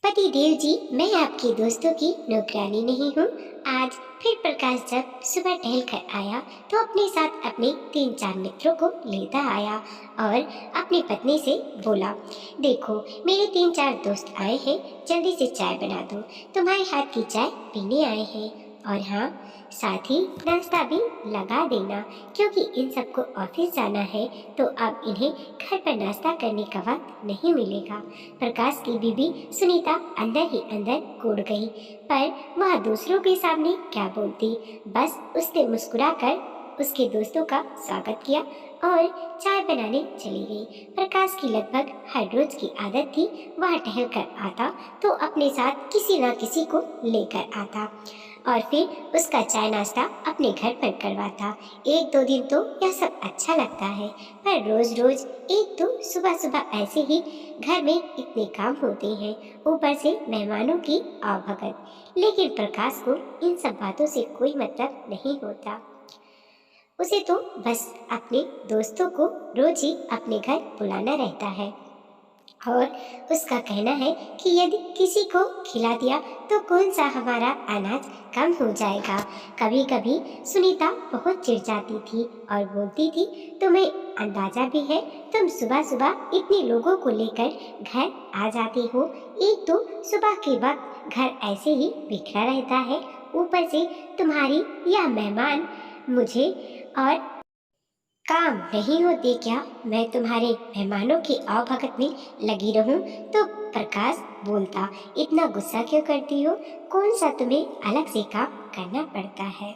पति देव जी, मैं आपके दोस्तों की नौकरानी नहीं हूँ। आज फिर प्रकाश जब सुबह टहल कर आया तो अपने साथ अपने 3-4 मित्रों को लेता आया और अपनी पत्नी से बोला, देखो मेरे 3-4 दोस्त आए हैं, जल्दी से चाय बना दो, तुम्हारे हाथ की चाय पीने आए हैं। और हाँ, साथ ही नाश्ता भी लगा देना, क्योंकि इन सबको ऑफिस जाना है तो अब इन्हें घर पर नाश्ता करने का वक्त नहीं मिलेगा। प्रकाश की बीबी सुनीता अंदर ही अंदर कूद गई, पर वह दूसरों के सामने क्या बोलती। बस उसने मुस्कुराकर उसके दोस्तों का स्वागत किया और चाय बनाने चली गई। प्रकाश की लगभग हर रोज की आदत थी, वह टहल कर आता तो अपने साथ किसी न किसी को लेकर आता और फिर उसका चाय नाश्ता अपने घर पर करवाता। 1-2 दिन तो यह सब अच्छा लगता है, पर रोज रोज एक तो सुबह सुबह ऐसे ही घर में इतने काम होते हैं, ऊपर से मेहमानों की आवभगत। लेकिन प्रकाश को इन सब बातों से कोई मतलब नहीं होता। उसे तो बस अपने दोस्तों को रोज ही अपने घर बुलाना रहता है और उसका कहना है कि यदि किसी को खिला दिया तो कौन सा हमारा अनाज कम हो जाएगा। कभी कभी सुनीता बहुत चिढ़ जाती थी और बोलती थी, तुम्हें अंदाजा भी है, तुम सुबह सुबह इतने लोगों को लेकर घर आ जाती हो। एक तो सुबह के वक्त घर ऐसे ही बिखरा रहता है, ऊपर से तुम्हारी यह मेहमान मुझे और काम नहीं होते क्या मैं तुम्हारे मेहमानों की आवभगत में लगी रहूं। तो प्रकाश बोलता, इतना गुस्सा क्यों करती हो, कौन सा तुम्हें अलग से काम करना पड़ता है।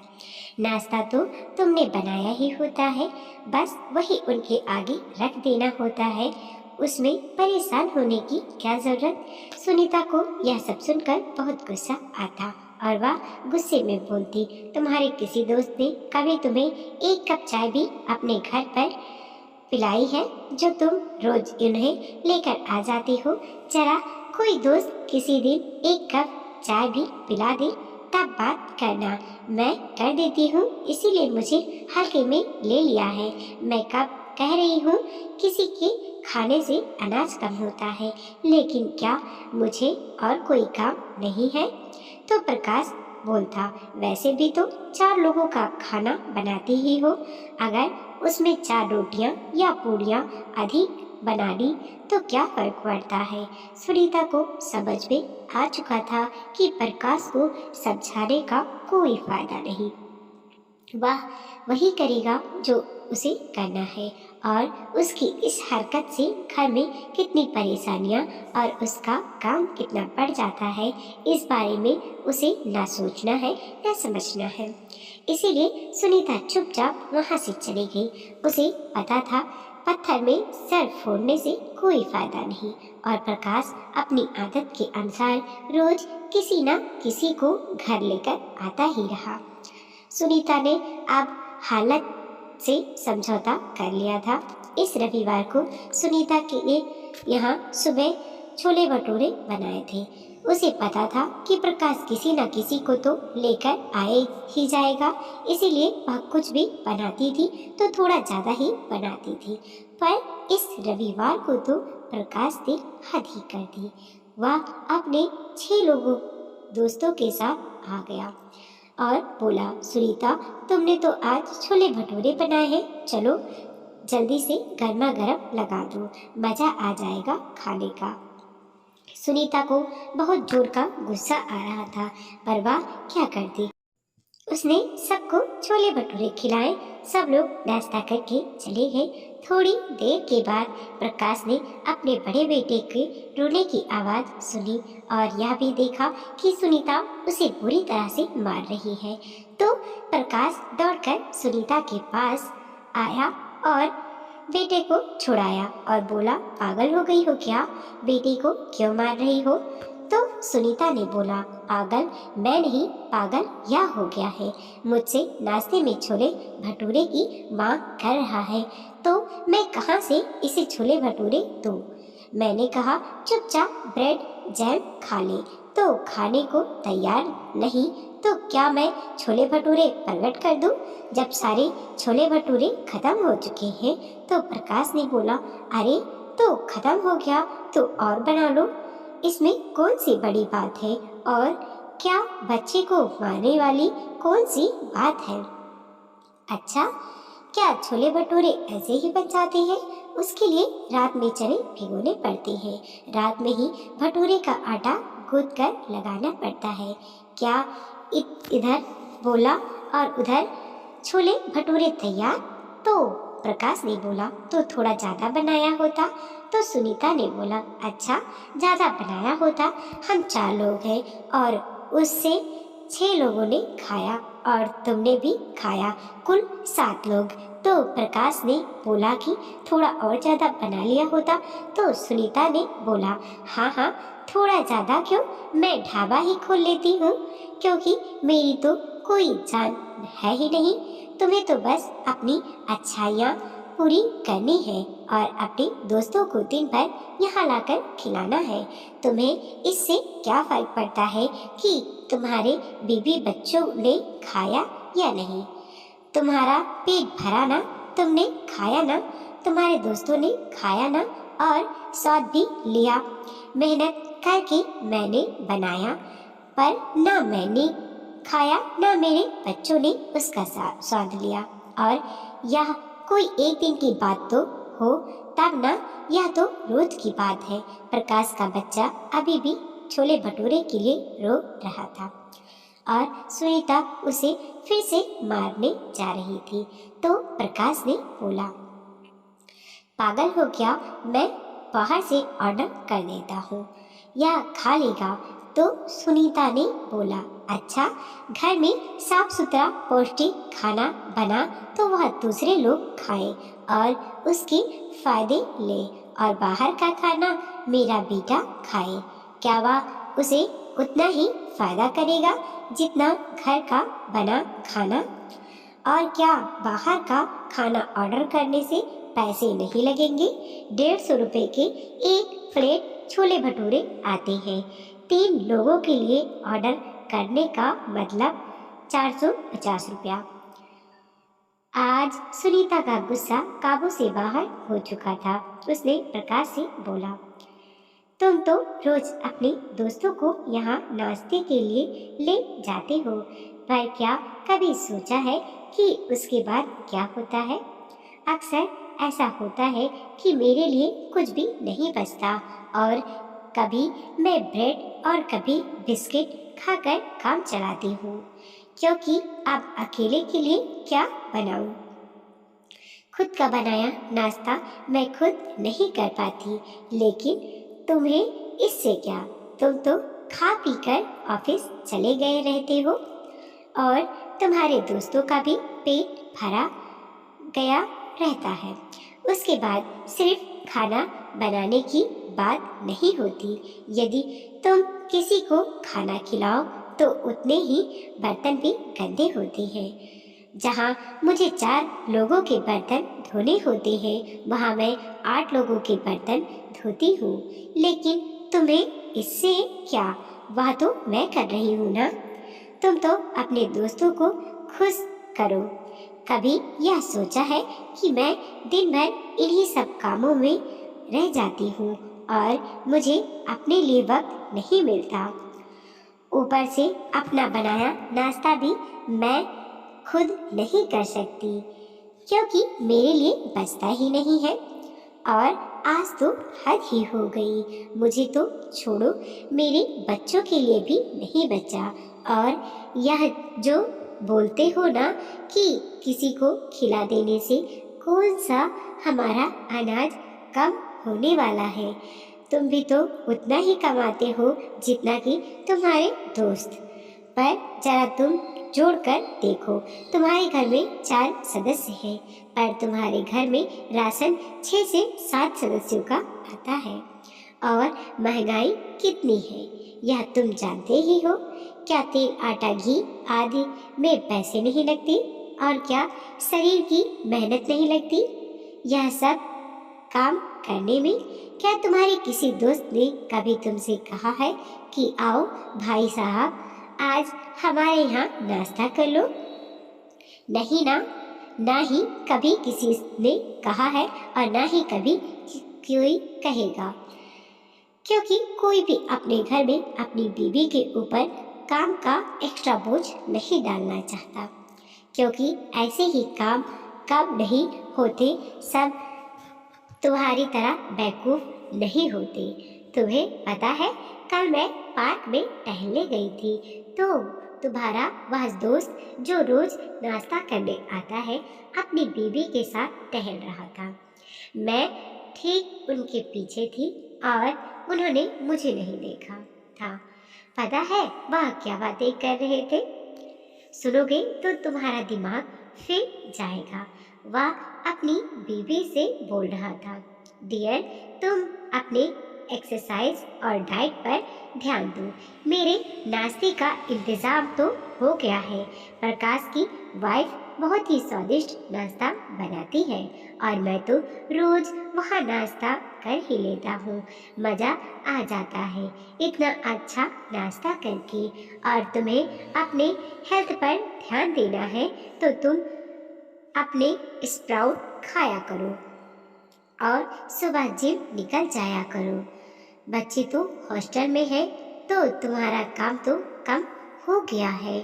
नाश्ता तो तुमने बनाया ही होता है, बस वही उनके आगे रख देना होता है, उसमें परेशान होने की क्या जरूरत। सुनीता को यह सब सुनकर बहुत गुस्सा आता और वह गुस्से में बोलती, तुम्हारे किसी दोस्त ने कभी तुम्हें एक कप चाय भी अपने घर पर पिलाई है, जो तुम रोज इन्हें लेकर आ जाती हो। जरा कोई दोस्त किसी दिन एक कप चाय भी पिला दे, तब बात करना। मैं कर देती हूँ, इसीलिए मुझे हल्के में ले लिया है। मैं कब कह रही हूँ किसी के खाने से अनाज कम होता है, लेकिन क्या मुझे और कोई काम नहीं है। तो प्रकाश बोलता, वैसे भी तो 4 लोगों का खाना बनाती ही हो, अगर उसमें 4 रोटियां या पूड़ियां अधिक बना ली तो क्या फर्क पड़ता है। सुनीता को समझ में आ चुका था कि प्रकाश को समझाने का कोई फायदा नहीं, वह वही करेगा जो उसे करना है और उसकी इस हरकत से घर में कितनी परेशानियां और उसका काम कितना बढ़ जाता है, इस बारे में उसे ना सोचना है ना समझना है। इसीलिए सुनीता चुपचाप वहां से चली गई। उसे पता था पत्थर में सर फोड़ने से कोई फायदा नहीं और प्रकाश अपनी आदत के अनुसार रोज किसी न किसी को घर लेकर आता ही रहा। सुनीता ने अब हालत से समझौता कर लिया था। इस रविवार को सुनीता के लिए यहाँ सुबह छोले भटूरे बनाए थे। उसे पता था कि प्रकाश किसी न किसी को तो लेकर आए ही जाएगा, इसीलिए वह कुछ भी बनाती थी तो थोड़ा ज़्यादा ही बनाती थी। पर इस रविवार को तो प्रकाश ने हद ही कर दी। वह अपने 6 लोगों दोस्तों के साथ आ गया और बोला, सुनीता तुमने तो आज छोले भटूरे बनाए हैं, चलो जल्दी से गर्मा गर्म लगा दो, मजा आ जाएगा खाने का। सुनीता को बहुत जोर का गुस्सा आ रहा था, पर वह क्या करती। उसने सबको छोले भटूरे खिलाए, सब लोग नाश्ता करके चले गए। थोड़ी देर के बाद प्रकाश ने अपने बड़े बेटे के रोने की आवाज सुनी और यह भी देखा कि सुनीता उसे बुरी तरह से मार रही है। तो प्रकाश दौड़कर सुनीता के पास आया और बेटे को छुड़ाया और बोला, पागल हो गई हो क्या, बेटी को क्यों मार रही हो। तो सुनीता ने बोला, पागल मैं नहीं, पागल यह हो गया है, मुझसे नाश्ते में छोले भटूरे की मांग कर रहा है, तो मैं कहाँ से इसे छोले भटूरे दूं। मैंने कहा चुपचाप ब्रेड जैम खा ले, तो खाने को तैयार नहीं तो क्या मैं छोले भटूरे प्रकट कर दूं। जब सारे छोले भटूरे खत्म हो चुके हैं तो प्रकाश ने बोला, अरे तो खत्म हो गया तो और बना लो। इसमें कौन सी बड़ी बात है और क्या बच्चे को मारने वाली कौन सी बात है? अच्छा, क्या छोले भटूरे ऐसे ही बन जाते हैं? उसके लिए रात में चने भिगोने पड़ते हैं। रात में ही भटूरे का आटा गूंथ कर लगाना पड़ता है। क्या इधर बोला और उधर छोले भटूरे तैयार? तो प्रकाश ने बोला, तो थोड़ा ज्यादा बनाया होता। तो सुनीता ने बोला, अच्छा ज्यादा बनाया होता, हम 4 लोग हैं और उससे 6 लोगों ने खाया और तुमने भी खाया, कुल 7 लोग। तो प्रकाश ने बोला कि थोड़ा और ज्यादा बना लिया होता। तो सुनीता ने बोला, हाँ हाँ, थोड़ा ज्यादा क्यों, मैं ढाबा ही खोल लेती हूँ, क्योंकि मेरी तो कोई जान है ही नहीं। तुम्हें तो बस अपनी अच्छाइयाँ पूरी करनी है और अपने दोस्तों को दिन भर यहाँ लाकर खिलाना है। तुम्हें इससे क्या फर्क पड़ता है कि तुम्हारे बीवी बच्चों ने खाया या नहीं? तुम्हारा पेट भरा ना, तुमने खाया ना, तुम्हारे दोस्तों ने खाया ना और स्वाद भी लिया। मेहनत करके मैंने बनाया, पर ना मैंने खाया ना मेरे बच्चों ने उसका स्वाद लिया। और यह कोई एक दिन की बात तो हो तब ना, यह तो रोज की बात है। प्रकाश का बच्चा अभी भी छोले भटूरे के लिए रो रहा था और सुनीता उसे फिर से मारने जा रही थी। तो प्रकाश ने बोला, पागल हो क्या, मैं बाहर से ऑर्डर कर देता हूँ या खा लेगा? तो सुनीता ने बोला, अच्छा घर में साफ सुथरा पौष्टिक खाना बना तो वह दूसरे लोग खाए और उसके फायदे ले, और बाहर का खाना मेरा बेटा खाए, क्या वह उसे उतना ही फायदा करेगा जितना घर का बना खाना? और क्या बाहर का खाना ऑर्डर करने से पैसे नहीं लगेंगे? 150 रुपए के एक प्लेट छोले भटूरे आते हैं। 3 लोगों के लिए ऑर्डर करने का मतलब 450 रुपया। आज सुनीता का गुस्सा काबू से बाहर हो चुका था। उसने प्रकाश से बोला, तुम तो रोज अपने दोस्तों को यहाँ नाश्ते के लिए ले जाते हो, पर क्या कभी सोचा है कि उसके बाद क्या होता है? अक्सर ऐसा होता है कि मेरे लिए कुछ भी नहीं बचता और कभी मैं ब्रेड और कभी बिस्किट खाकर काम चलाती हूँ, क्योंकि अब अकेले के लिए क्या बनाऊँ? खुद का बनाया नाश्ता मैं खुद नहीं कर पाती, लेकिन तुम्हें इससे क्या? तुम तो खा पी कर ऑफिस चले गए रहते हो और तुम्हारे दोस्तों का भी पेट भरा गया रहता है। उसके बाद सिर्फ खाना बनाने की बात नहीं होती। यदि तुम किसी को खाना खिलाओ तो उतने ही बर्तन भी गंदे होते हैं। जहाँ मुझे 4 लोगों के बर्तन धोने होते हैं, वहाँ मैं 8 लोगों के बर्तन धोती हूँ। लेकिन तुम्हें इससे क्या? वह तो मैं कर रही हूँ ना। तुम तो अपने दोस्तों को खुश करो। कभी यह सोचा है कि मैं दिन भर इन्हीं सब कामों में रह जाती हूँ और मुझे अपने लिए वक्त नहीं मिलता। ऊपर से अपना बनाया नाश्ता भी मैं खुद नहीं कर सकती, क्योंकि मेरे लिए बचता ही नहीं है। और आज तो हद ही हो गई। मुझे तो छोड़ो, मेरे बच्चों के लिए भी नहीं बचा। और यह जो बोलते हो ना कि किसी को खिला देने से कौन सा हमारा अनाज कम होने वाला है, तुम भी तो उतना ही कमाते हो जितना कि तुम्हारे दोस्त। पर जरा तुम जोड़कर देखो, तुम्हारे घर में 4 सदस्य हैं, पर तुम्हारे घर में राशन 6 से 7 सदस्यों का आता है। और महंगाई कितनी है यह तुम जानते ही हो। क्या तेल आटा घी आदि में पैसे नहीं लगते? और क्या शरीर की मेहनत नहीं लगती यह सब काम करने में? क्या तुम्हारे किसी दोस्त ने कभी तुमसे कहा है कि आओ भाई साहब आज हमारे यहाँ नाश्ता कर लो? नहीं ना, ना ही कभी किसी ने कहा है और ना ही कभी कोई कहेगा। क्योंकि कोई भी अपने घर में अपनी बीवी के ऊपर काम का एक्स्ट्रा बोझ नहीं डालना चाहता, क्योंकि ऐसे ही काम कब नहीं होते। सब तुम्हारी तरह बेवकूफ नहीं होते। तुम्हें पता है, कल मैं पार्क में टहलने गई थी तो तुम्हारा वह दोस्त जो रोज नाश्ता करने आता है अपनी बीवी के साथ टहल रहा था। मैं ठीक उनके पीछे थी और उन्होंने मुझे नहीं देखा था। पता है वह क्या बातें कर रहे थे? सुनोगे तो तुम्हारा दिमाग फिर जाएगा। वह अपनी बीवी से बोल रहा था, डियर, तुम अपने एक्सरसाइज और डाइट पर ध्यान दो। मेरे नाश्ते का इंतज़ाम तो हो गया है। प्रकाश की वाइफ बहुत ही स्वादिष्ट नाश्ता बनाती है और मैं तो रोज वहाँ नाश्ता कर ही लेता हूँ। मज़ा आ जाता है इतना अच्छा नाश्ता करके। और तुम्हें अपने हेल्थ पर ध्यान देना है तो तुम अपने स्प्राउट खाया करो और सुबह जिम निकल जाया करो। बच्चे तो हॉस्टल में है तो तुम्हारा काम तो कम हो गया है।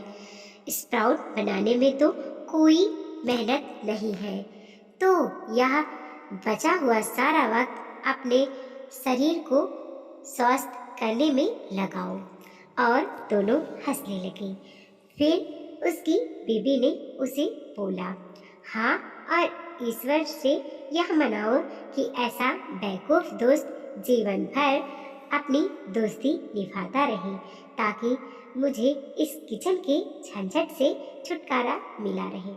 स्प्राउट बनाने में तो कोई मेहनत नहीं है, तो यह बचा हुआ सारा वक्त अपने शरीर को स्वस्थ करने में लगाओ। और दोनों हंसने लगे। फिर उसकी बीबी ने उसे बोला, हाँ, और ईश्वर से यह मनाओ कि ऐसा बेवकूफ दोस्त जीवन भर अपनी दोस्ती निभाता रहे, ताकि मुझे इस किचन के झंझट से छुटकारा मिला रहे।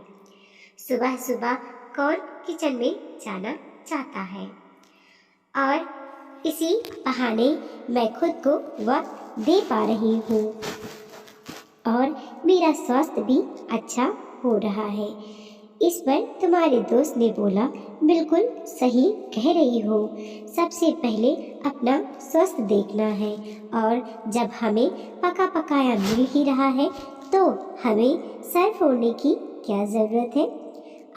सुबह सुबह कौन किचन में जाना चाहता है? और इसी बहाने मैं खुद को वक्त दे पा रही हूँ और मेरा स्वास्थ्य भी अच्छा हो रहा है। इस पर तुम्हारे दोस्त ने बोला, बिल्कुल सही कह रही हो। सबसे पहले अपना स्वास्थ्य देखना है, और जब हमें पका पकाया मिल ही रहा है तो हमें सर फोड़ने की क्या ज़रूरत है?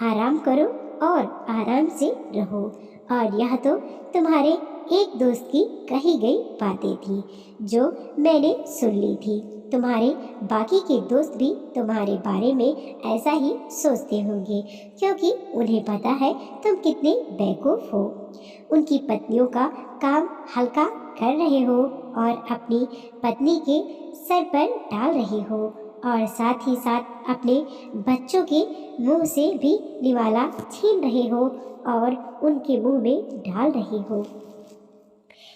आराम करो और आराम से रहो। और यह तो तुम्हारे एक दोस्त की कही गई बातें थी जो मैंने सुन ली थी। तुम्हारे बाकी के दोस्त भी तुम्हारे बारे में ऐसा ही सोचते होंगे, क्योंकि उन्हें पता है तुम कितने बेवकूफ़ हो। उनकी पत्नियों का काम हल्का कर रहे हो और अपनी पत्नी के सर पर डाल रहे हो, और साथ ही साथ अपने बच्चों के मुंह से भी निवाला छीन रहे हो और उनके मुंह में डाल रहे हो।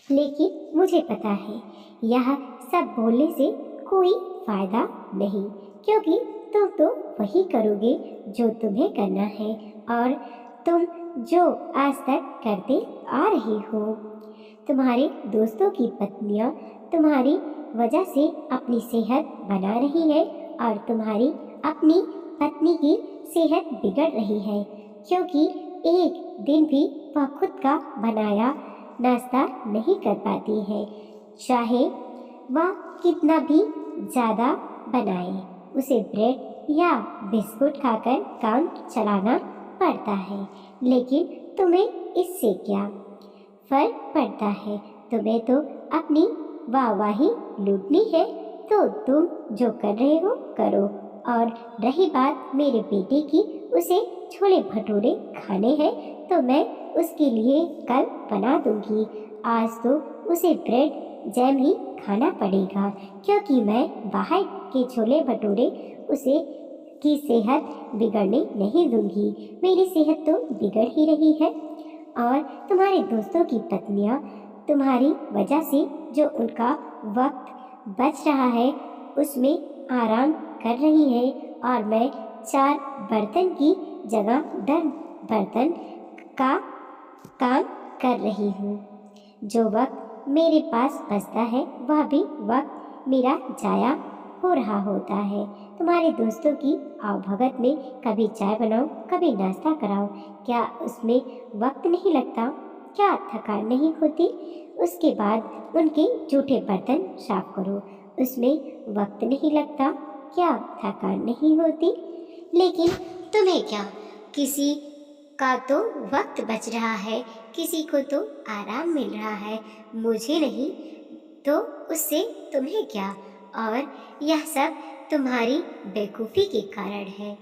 लेकिन मुझे पता है यह सब बोलने से कोई फायदा नहीं, क्योंकि तुम तो वही करोगे जो तुम्हें करना है और तुम जो आज तक करते आ रहे हो। तुम्हारे दोस्तों की पत्नियां तुम्हारी वजह से अपनी सेहत बना रही है और तुम्हारी अपनी पत्नी की सेहत बिगड़ रही है, क्योंकि एक दिन भी वह खुद का बनाया नाश्ता नहीं कर पाती है। चाहे वह कितना भी ज़्यादा बनाए, उसे ब्रेड या बिस्कुट खाकर काम चलाना पड़ता है। लेकिन तुम्हें इससे क्या फर्क पड़ता है? तुम्हें तो अपनी वाहवाही लूटनी है, तो तुम जो कर रहे हो करो। और रही बात मेरे बेटे की, उसे छोले भटूरे खाने हैं तो मैं उसके लिए कल बना दूंगी। आज तो उसे ब्रेड जैम ही खाना पड़ेगा, क्योंकि मैं बाहर के छोले भटूरे उसे की सेहत बिगड़ने नहीं दूंगी। मेरी सेहत तो बिगड़ ही रही है, और तुम्हारे दोस्तों की पत्नियां तुम्हारी वजह से जो उनका वक्त बच रहा है उसमें आराम कर रही है, और मैं 4 बर्तन की जगह 10 बर्तन का काम कर रही हूँ। जो वक्त मेरे पास बचता है वह भी वक्त मेरा जाया हो रहा होता है। तुम्हारे दोस्तों की आवभगत में कभी चाय बनाओ, कभी नाश्ता कराओ, क्या उसमें वक्त नहीं लगता? क्या थकान नहीं होती? उसके बाद उनके जूठे बर्तन साफ करो, उसमें वक्त नहीं लगता? क्या थकान नहीं होती? लेकिन तुम्हें क्या, किसी का तो वक्त बच रहा है, किसी को तो आराम मिल रहा है, मुझे नहीं, तो उससे तुम्हें क्या? और यह सब तुम्हारी बेवकूफ़ी के कारण है,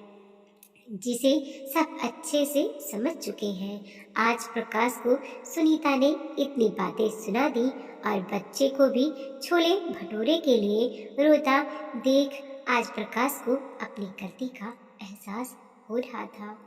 जिसे सब अच्छे से समझ चुके हैं। आज प्रकाश को सुनीता ने इतनी बातें सुना दी और बच्चे को भी छोले भटूरे के लिए रोता देख आज प्रकाश को अपनी गलती का एहसास हो रहा था।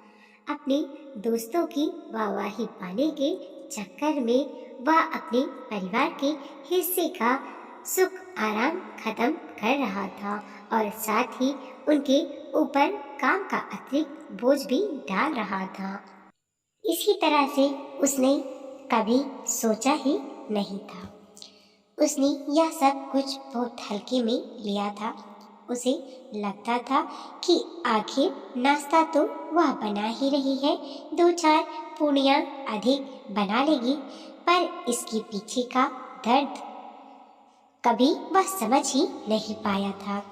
अपने दोस्तों की वाहवाही पाने के चक्कर में वह अपने परिवार के हिस्से का सुख आराम खत्म कर रहा था और साथ ही उनके ऊपर काम का अतिरिक्त बोझ भी डाल रहा था। इसी तरह से उसने कभी सोचा ही नहीं था। उसने यह सब कुछ बहुत हल्के में लिया था। उसे लगता था कि आखिर नाश्ता तो वह बना ही रही है, 2-4 पूड़ियाँ अधिक बना लेगी, पर इसके पीछे का दर्द कभी वह समझ ही नहीं पाया था,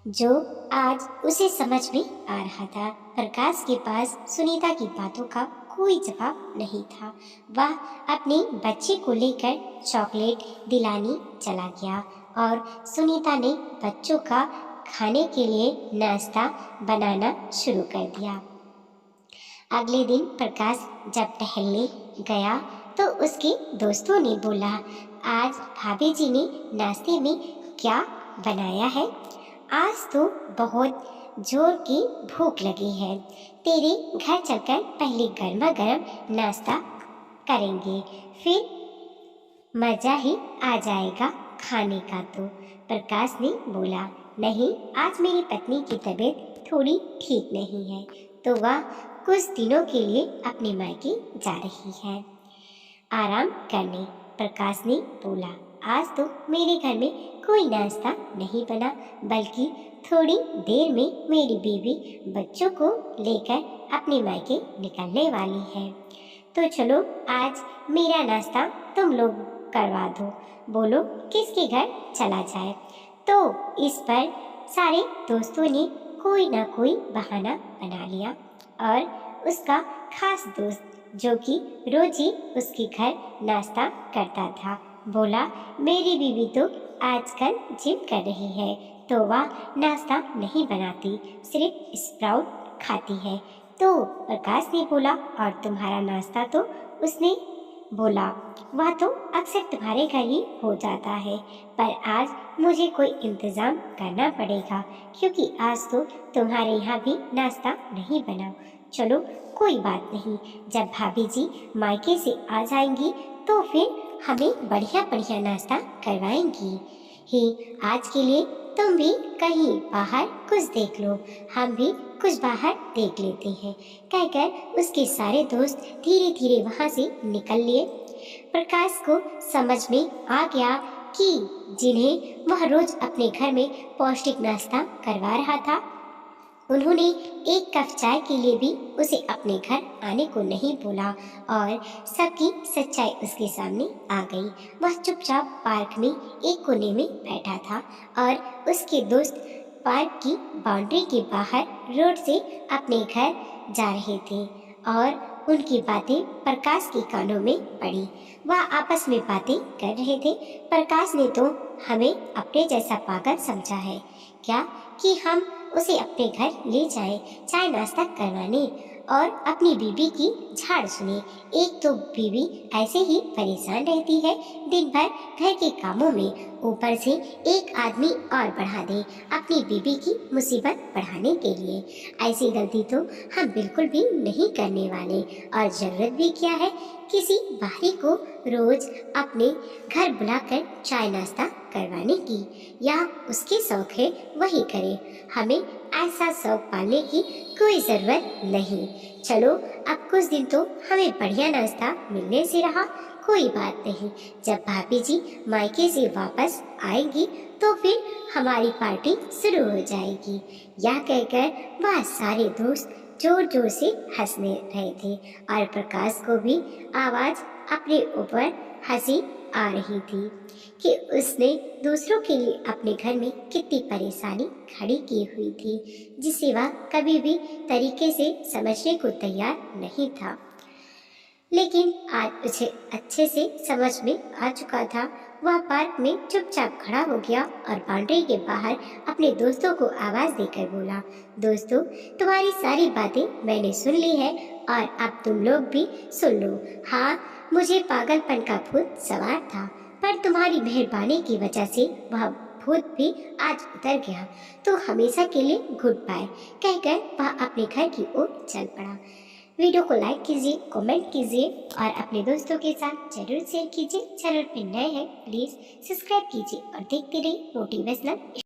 जो आज उसे समझ में आ रहा था। प्रकाश के पास सुनीता की बातों का कोई जवाब नहीं था। वह अपने बच्चे को लेकर चॉकलेट दिलाने चला गया और सुनीता ने बच्चों का खाने के लिए नाश्ता बनाना शुरू कर दिया। अगले दिन प्रकाश जब टहलने गया तो उसके दोस्तों ने बोला, आज भाभी जी ने नाश्ते में क्या बनाया है? आज तो बहुत जोर की भूख लगी है, तेरे घर चलकर पहले गर्मा गर्म नाश्ता करेंगे, फिर मजा ही आ जाएगा खाने का। तो प्रकाश ने बोला, नहीं, आज मेरी पत्नी की तबीयत थोड़ी ठीक नहीं है, तो वह कुछ दिनों के लिए अपने मायके जा रही है आराम करने। प्रकाश ने बोला, आज तो मेरे घर में कोई नाश्ता नहीं बना, बल्कि थोड़ी देर में मेरी बीवी बच्चों को लेकर अपने मायके निकलने वाली है, तो चलो आज मेरा नाश्ता तुम लोग करवा दो, बोलो किसके घर चला जाए। तो इस पर सारे दोस्तों ने कोई ना कोई बहाना बना लिया और उसका खास दोस्त, जो कि रोज ही उसके घर नाश्ता करता था, बोला, मेरी बीवी तो आजकल जिम कर रही है, तो वह नाश्ता नहीं बनाती, सिर्फ स्प्राउट खाती है। तो प्रकाश ने बोला, और तुम्हारा नाश्ता? तो उसने बोला, वह तो अक्सर तुम्हारे घर ही हो जाता है, पर आज मुझे कोई इंतजाम करना पड़ेगा, क्योंकि आज तो तुम्हारे यहाँ भी नाश्ता नहीं बना। चलो कोई बात नहीं, जब भाभी जी मायके से आ जाएंगी तो फिर हमें बढ़िया बढ़िया नाश्ता करवाएंगी ही। आज के लिए तुम भी कहीं बाहर कुछ देख लो, हम भी कुछ बाहर देख लेते हैं, कहकर उसके सारे दोस्त धीरे धीरे वहां से निकल लिए। प्रकाश को समझ में आ गया कि जिन्हें वह रोज अपने घर में पौष्टिक नाश्ता करवा रहा था, उन्होंने एक कप चाय के लिए भी उसे अपने घर आने को नहीं बोला और सबकी सच्चाई उसके सामने आ गई। वह चुपचाप पार्क में एक कोने में बैठा था और उसके दोस्त पार्क की बाउंड्री के बाहर रोड से अपने घर जा रहे थे और उनकी बातें प्रकाश के कानों में पड़ी। वह आपस में बातें कर रहे थे। प्रकाश ने तो हमें अपने जैसा पागल समझा है क्या कि हम उसे अपने घर ले जाएं, चाय नाश्ता करवाने और अपनी बीवी की झाड़ सुने। एक तो बीवी ऐसे ही परेशान रहती है दिन भर घर के कामों में, ऊपर से एक आदमी और बढ़ा दे अपनी बीवी की मुसीबत बढ़ाने के लिए। ऐसी गलती तो हम बिल्कुल भी नहीं करने वाले, और जरूरत भी क्या है किसी बाहरी को रोज अपने घर बुलाकर चाय नाश्ता करवाने की। या उसके शौक है वही करे, हमें ऐसा शौक पालने की कोई जरूरत नहीं। चलो अब कुछ दिन तो हमें बढ़िया नाश्ता मिलने से रहा, कोई बात नहीं, जब भाभी जी मायके से वापस आएंगी तो फिर हमारी पार्टी शुरू हो जाएगी। यह कहकर वह सारे दोस्त जोर जोर से हंसने रहे थे और प्रकाश को भी आवाज अपने ऊपर हंसी आ रही थी कि उसने दूसरों के लिए अपने घर में कितनी परेशानी खड़ी की हुई थी, जिसे वह कभी भी तरीके से समझने को तैयार नहीं था। लेकिन आज उसे अच्छे से समझ में आ चुका था। वह पार्क में चुपचाप खड़ा हो गया और बाउंड्री के बाहर अपने दोस्तों को आवाज देकर बोला, दोस्तों, तुम्हारी सारी बातें मैंने सुन ली है और अब तुम लोग भी सुन लो। हाँ, मुझे पागलपन का भूत सवार था, पर तुम्हारी मेहरबानी की वजह से वह भूत भी आज उतर गया। तो हमेशा के लिए गुड बाय कहकर वह अपने घर की ओर चल पड़ा। वीडियो को लाइक कीजिए, कमेंट कीजिए और अपने दोस्तों के साथ जरूर शेयर कीजिए। चैनल पर नए हैं प्लीज सब्सक्राइब कीजिए और देखते रहिए मोटिवेशनल